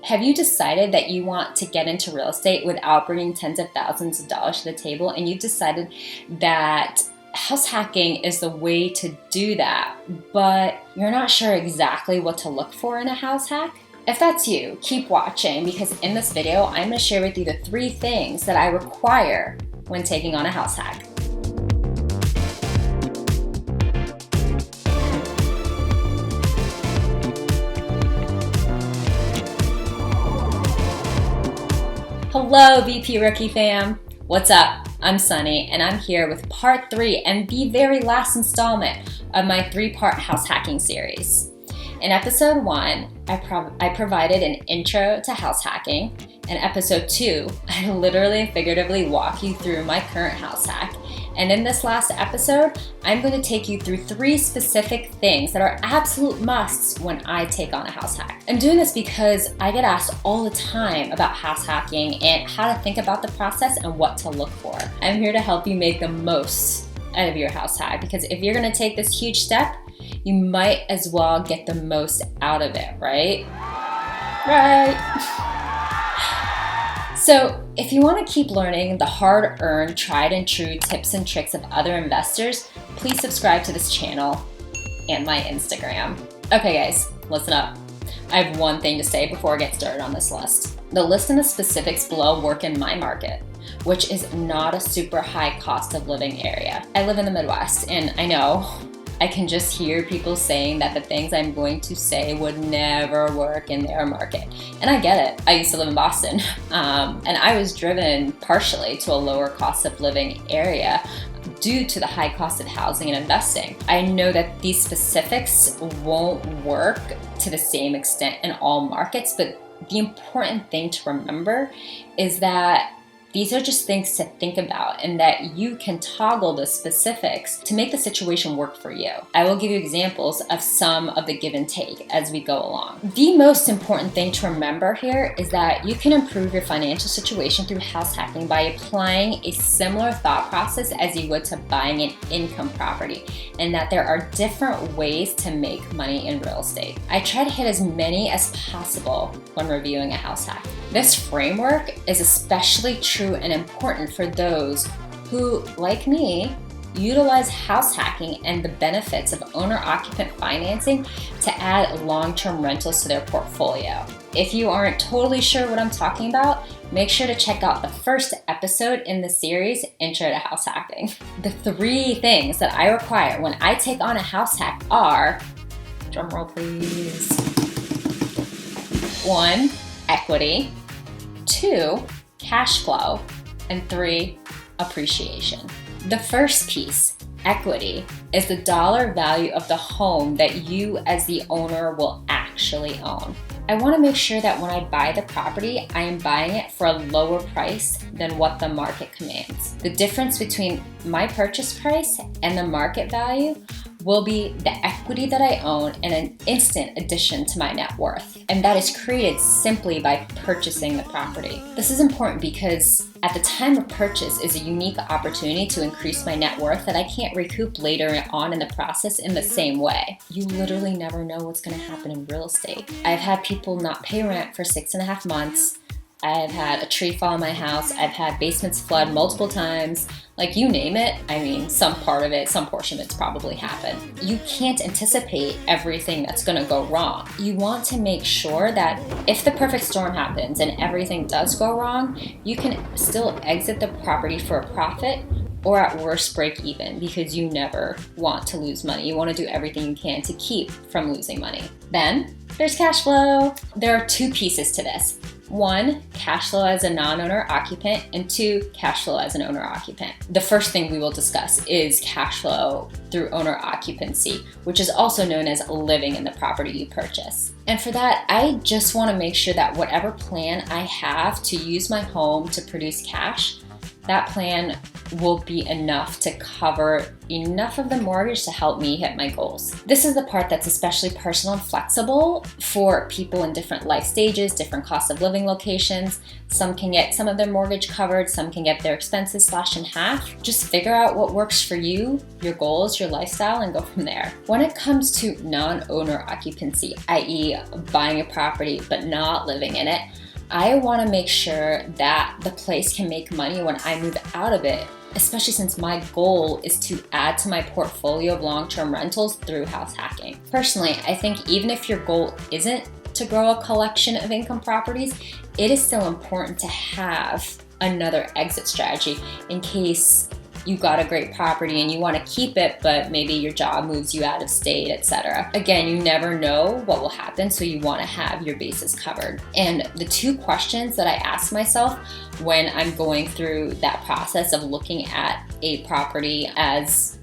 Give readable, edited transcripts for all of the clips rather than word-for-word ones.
Have you decided that you want to get into real estate without bringing tens of thousands of dollars to the table, and you've decided that house hacking is the way to do that, but you're not sure exactly what to look for in a house hack? If that's you, keep watching, because in this video, I'm going to share with you the 3 things that I require when taking on a house hack. Hello, VP Rookie fam. What's up? I'm Suni, and I'm here with part 3 and the very last installment of my 3-part house hacking series. In episode 1, I provided an intro to house hacking. In episode 2, I literally and figuratively walk you through my current house hack. And in this last episode, I'm going to take you through 3 specific things that are absolute musts when I take on a house hack. I'm doing this because I get asked all the time about house hacking and how to think about the process and what to look for. I'm here to help you make the most out of your house hack, because if you're going to take this huge step, you might as well get the most out of it, right? Right. So if you want to keep learning the hard-earned, tried and true tips and tricks of other investors, please subscribe to this channel and my Instagram. Okay guys, listen up. I have one thing to say before I get started on this list. The list and the specifics below work in my market, which is not a super high cost of living area. I live in the Midwest, and I know I can just hear people saying that the things I'm going to say would never work in their market. And I get it. I used to live in Boston, and I was driven partially to a lower cost of living area due to the high cost of housing and investing. I know that these specifics won't work to the same extent in all markets, but the important thing to remember is that these are just things to think about, and that you can toggle the specifics to make the situation work for you. I will give you examples of some of the give and take as we go along. The most important thing to remember here is that you can improve your financial situation through house hacking by applying a similar thought process as you would to buying an income property, and that there are different ways to make money in real estate. I try to hit as many as possible when reviewing a house hack. This framework is especially true and important for those who, like me, utilize house hacking and the benefits of owner-occupant financing to add long-term rentals to their portfolio. If you aren't totally sure what I'm talking about, make sure to check out the first episode in the series, Intro to House Hacking. The 3 things that I require when I take on a house hack are, drumroll please, 1, equity, 2, cash flow, and 3, appreciation. The first piece, equity, is the dollar value of the home that you as the owner will actually own. I want to make sure that when I buy the property, I am buying it for a lower price than what the market commands. The difference between my purchase price and the market value will be the equity that I own and an instant addition to my net worth. And that is created simply by purchasing the property. This is important because at the time of purchase is a unique opportunity to increase my net worth that I can't recoup later on in the process in the same way. You literally never know what's going to happen in real estate. I've had people not pay rent for 6.5 months. I've had a tree fall in my house. I've had basements flood multiple times. Like, you name it. I mean, some part of it, some portion of it's probably happened. You can't anticipate everything that's gonna go wrong. You want to make sure that if the perfect storm happens and everything does go wrong, you can still exit the property for a profit, or at worst break even, because you never want to lose money. You want to do everything you can to keep from losing money. Then there's cash flow. There are 2 pieces to this. 1, cash flow as a non-owner occupant, and 2, cash flow as an owner occupant. The first thing we will discuss is cash flow through owner occupancy, which is also known as living in the property you purchase. And for that, I just want to make sure that whatever plan I have to use my home to produce cash, that plan will be enough to cover enough of the mortgage to help me hit my goals. This is the part that's especially personal and flexible for people in different life stages, different cost of living locations. Some can get some of their mortgage covered, some can get their expenses slashed in half. Just figure out what works for you, your goals, your lifestyle, and go from there. When it comes to non-owner occupancy, i.e. buying a property but not living in it, I want to make sure that the place can make money when I move out of it, especially since my goal is to add to my portfolio of long-term rentals through house hacking. Personally, I think even if your goal isn't to grow a collection of income properties, it is still important to have another exit strategy in case you got a great property and you want to keep it, but maybe your job moves you out of state, etc. Again, you never know what will happen, so you want to have your bases covered. And the two questions that I ask myself when I'm going through that process of looking at a property as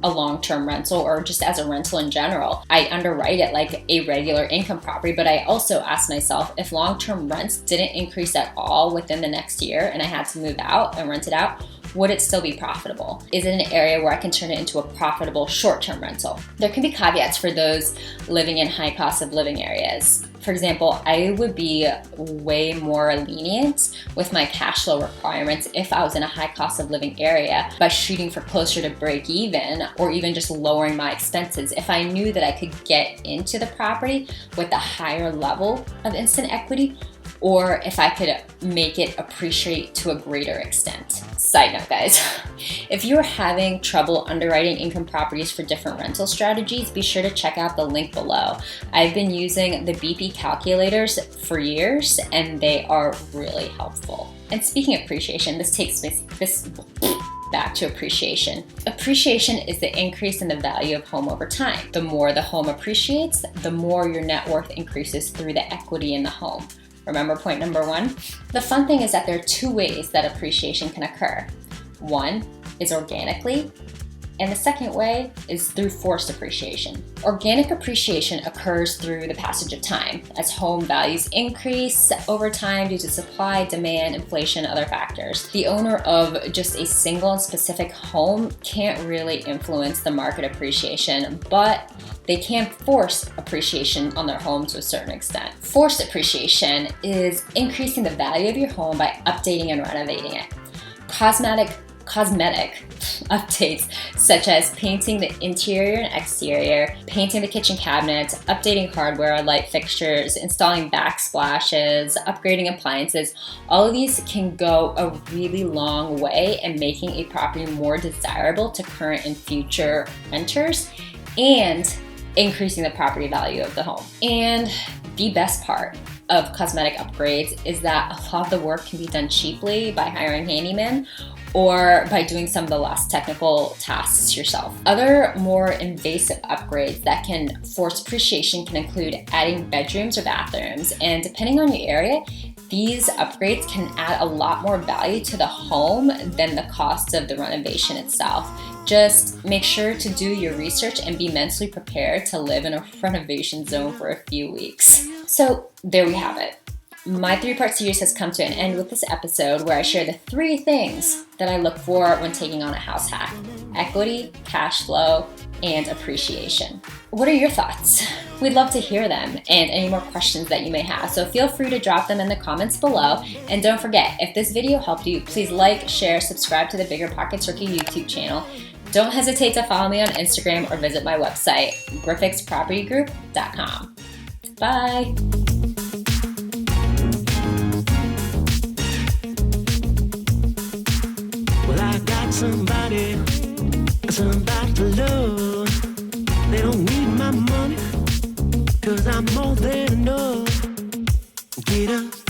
a long-term rental or just as a rental in general, I underwrite it like a regular income property, but I also ask myself, if long-term rents didn't increase at all within the next year and I had to move out and rent it out, would it still be profitable? Is it an area where I can turn it into a profitable short-term rental? There can be caveats for those living in high cost of living areas. For example, I would be way more lenient with my cash flow requirements if I was in a high cost of living area by shooting for closer to break even, or even just lowering my expenses if I knew that I could get into the property with a higher level of instant equity, or if I could make it appreciate to a greater extent. Side note, guys, if you're having trouble underwriting income properties for different rental strategies, be sure to check out the link below. I've been using the BP calculators for years and they are really helpful. And speaking of appreciation, this takes this back to appreciation. Appreciation is the increase in the value of home over time. The more the home appreciates, the more your net worth increases through the equity in the home. Remember point number one? The fun thing is that there are two ways that appreciation can occur. One is organically, and the second way is through forced appreciation. Organic appreciation occurs through the passage of time, as home values increase over time due to supply, demand, inflation, other factors. The owner of just a single and specific home can't really influence the market appreciation, but they can force appreciation on their home to a certain extent. Forced appreciation is increasing the value of your home by updating and renovating it. Cosmetic updates such as painting the interior and exterior, painting the kitchen cabinets, updating hardware, light fixtures, installing backsplashes, upgrading appliances, all of these can go a really long way in making a property more desirable to current and future renters and increasing the property value of the home. And the best part of cosmetic upgrades is that a lot of the work can be done cheaply by hiring handymen or by doing some of the less technical tasks yourself. Other more invasive upgrades that can force appreciation can include adding bedrooms or bathrooms, and depending on your area, these upgrades can add a lot more value to the home than the cost of the renovation itself. Just make sure to do your research and be mentally prepared to live in a renovation zone for a few weeks. So there we have it. My 3-part series has come to an end with this episode where I share the 3 things that I look for when taking on a house hack: equity, cash flow, and appreciation. What are your thoughts? We'd love to hear them and any more questions that you may have. So feel free to drop them in the comments below. And don't forget, if this video helped you, please like, share, subscribe to the BiggerPockets Rookie YouTube channel. Don't hesitate to follow me on Instagram or visit my website, griffixpropertygroup.com. Bye. Somebody to love. They don't need my money, 'cause I'm more than enough. Get up.